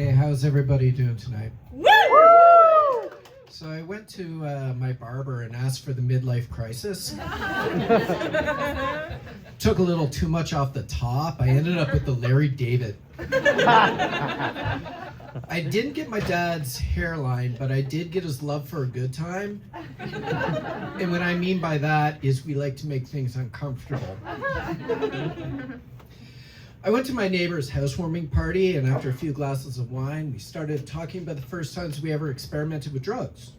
Hey, how's everybody doing tonight? Woo! So I went to my barber and asked for the midlife crisis. Took a little too much off the top. I ended up with the Larry David. I didn't get my dad's hairline, but I did get his love for a good time. And what I mean by that is we like to make things uncomfortable. I went to my neighbor's housewarming party, and after a few glasses of wine, we started talking about the first times we ever experimented with drugs.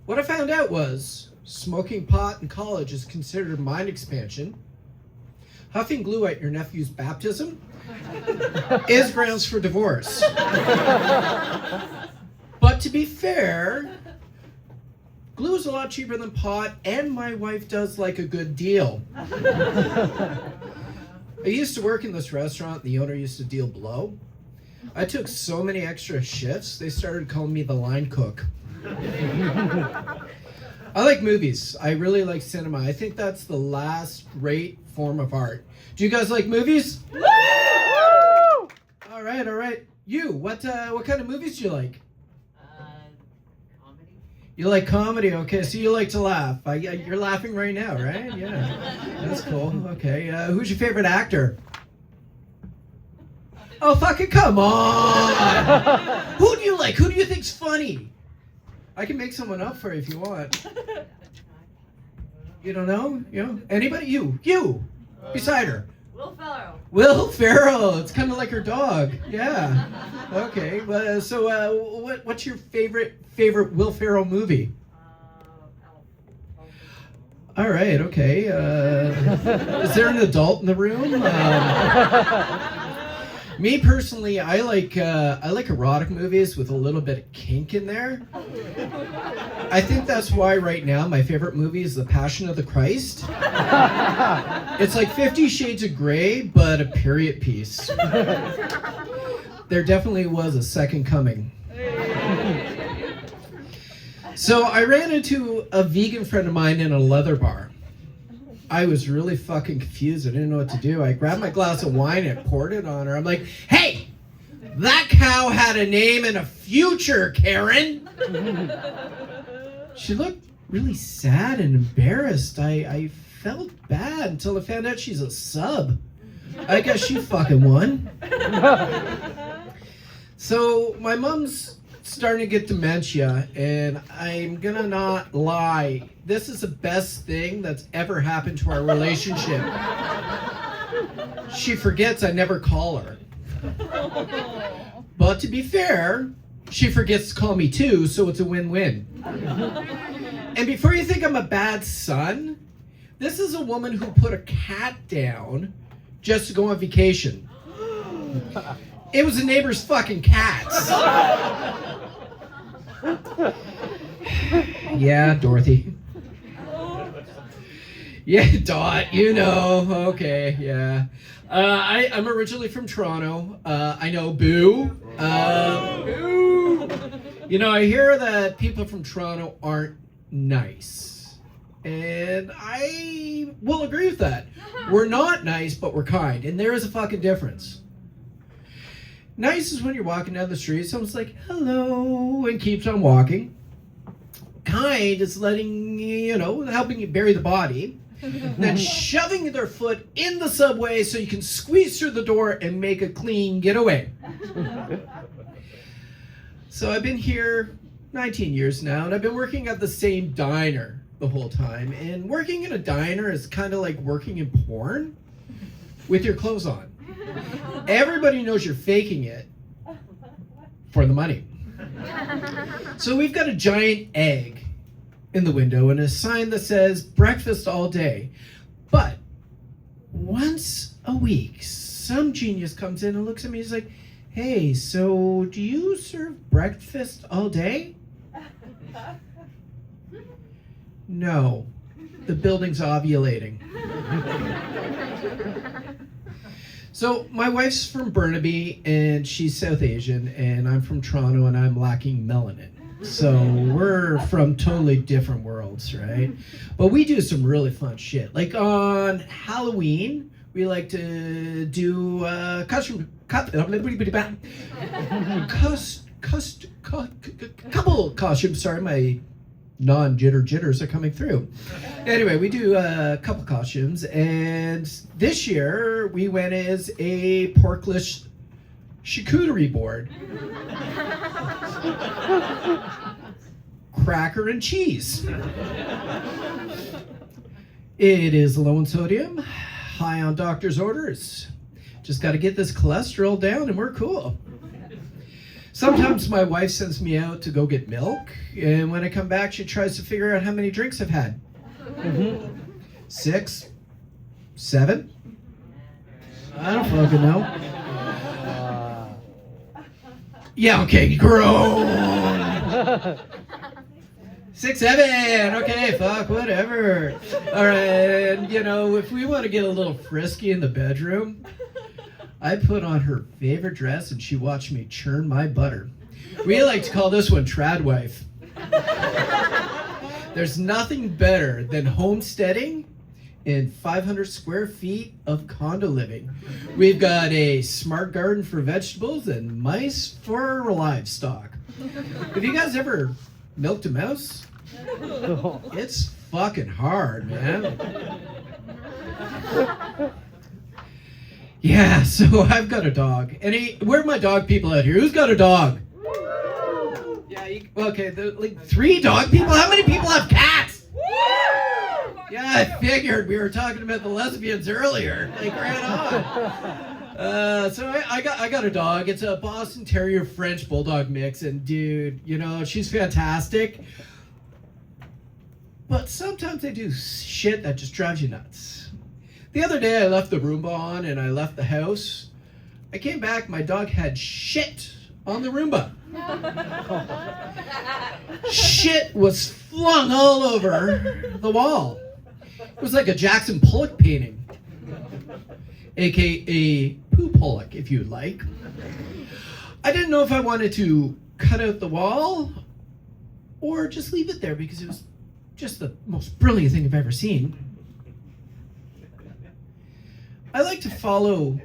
What I found out was smoking pot in college is considered mind expansion. Huffing glue at your nephew's baptism is grounds for divorce. But to be fair, glue is a lot cheaper than pot, and my wife does like a good deal. I used to work in this restaurant. The owner used to deal blow. I took so many extra shifts, they started calling me the line cook. I like movies. I really like cinema. I think that's the last great form of art. Do you guys like movies? Woo! All right. You, what kind of movies do you like? Comedy. You like comedy, okay, so you like to laugh. You're laughing right now, right? Yeah, that's cool, okay. Who's your favorite actor? Oh, fucking come on! Who do you like? Who do you think's funny? I can make someone up for you if you want. You don't know? You know? Anybody? You! Beside her. Will Ferrell. Will Ferrell. It's kind of like her dog. Yeah. Okay. What's your favorite Will Ferrell movie? All right. Okay. Is there an adult in the room? Me personally, I like erotic movies with a little bit of kink in there. I think that's why right now my favorite movie is The Passion of the Christ. It's like 50 Shades of Grey, but a period piece. There definitely was a second coming. So I ran into a vegan friend of mine in a leather bar. I was really fucking confused. I didn't know what to do. I grabbed my glass of wine and poured it on her. I'm like, hey, that cow had a name and a future, Karen. She looked really sad and embarrassed. I felt bad until I found out she's a sub. I guess she fucking won. So my mom's starting to get dementia, and I'm gonna not lie. This is the best thing that's ever happened to our relationship. She forgets I never call her. But to be fair, she forgets to call me too, so it's a win-win. And before you think I'm a bad son, this is a woman who put a cat down just to go on vacation. It was a neighbor's fucking cats. Yeah, Dorothy. Yeah, Dot, you know. Okay, yeah. I'm originally from Toronto. I know, boo. Boo. You know, I hear that people from Toronto aren't nice. And I will agree with that. We're not nice, but we're kind. And there is a fucking difference. Nice is when you're walking down the street, someone's like, hello, and keeps on walking. Kind is letting, helping you bury the body. Then shoving their foot in the subway so you can squeeze through the door and make a clean getaway. So I've been here 19 years now, and I've been working at the same diner the whole time. And working in a diner is kind of like working in porn with your clothes on. Everybody knows you're faking it for the money. So we've got a giant egg in the window and a sign that says breakfast all day. But once a week, some genius comes in and looks at me and is like, hey, so do you serve breakfast all day? No, the building's ovulating. So my wife's from Burnaby and she's South Asian, and I'm from Toronto and I'm lacking melanin. So we're from totally different worlds, right? But we do some really fun shit. Like on Halloween, We like to do couple costumes. Sorry, my jitters are coming through. Anyway, we do a couple costumes, and this year we went as a porkless charcuterie board. Cracker and cheese. It is low in sodium, high on doctor's orders. Just got to get this cholesterol down and we're cool. Sometimes my wife sends me out to go get milk, and when I come back, she tries to figure out how many drinks I've had. 6? 7? I don't fucking know. Yeah, okay, grown. 6, 7, okay, fuck, whatever. All right, and if we want to get a little frisky in the bedroom, I put on her favorite dress and she watched me churn my butter. We like to call this one Trad Wife. There's nothing better than homesteading in 500 square feet of condo living. We've got a smart garden for vegetables and mice for livestock. Have you guys ever milked a mouse? It's fucking hard, man. Yeah, so I've got a dog. Where are my dog people out here? Who's got a dog? Yeah, okay, like 3 dog people? How many people have cats? Yeah, I figured. We were talking about the lesbians earlier. Like, right on. So I got a dog. It's a Boston Terrier French Bulldog mix, and dude, she's fantastic. But sometimes they do shit that just drives you nuts. The other day I left the Roomba on and I left the house. I came back, my dog had shit on the Roomba. Shit was flung all over the wall. It was like a Jackson Pollock painting. AKA Poo Pollock, if you'd like. I didn't know if I wanted to cut out the wall or just leave it there because it was just the most brilliant thing I've ever seen. I like to follow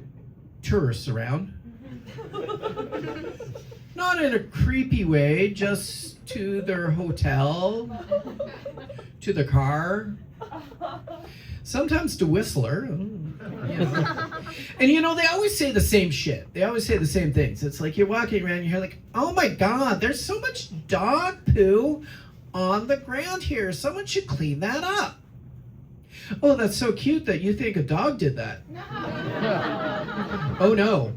tourists around. Not in a creepy way, just to their hotel, to their car, sometimes to Whistler. And they always say the same shit. They always say the same things. It's like you're walking around and you're like, oh my God, there's so much dog poo on the ground here. Someone should clean that up. Oh, that's so cute that you think a dog did that. Oh no,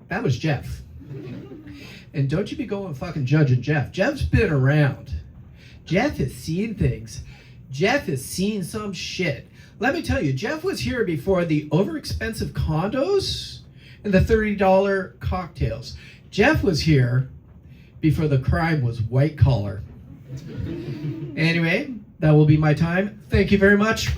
that was Jeff. And don't you be going fucking judging Jeff. Jeff's been around. Jeff has seen things. Jeff has seen some shit. Let me tell you, Jeff was here before the overexpensive condos and the $30 cocktails. Jeff was here before the crime was white collar. Anyway, that will be my time. Thank you very much.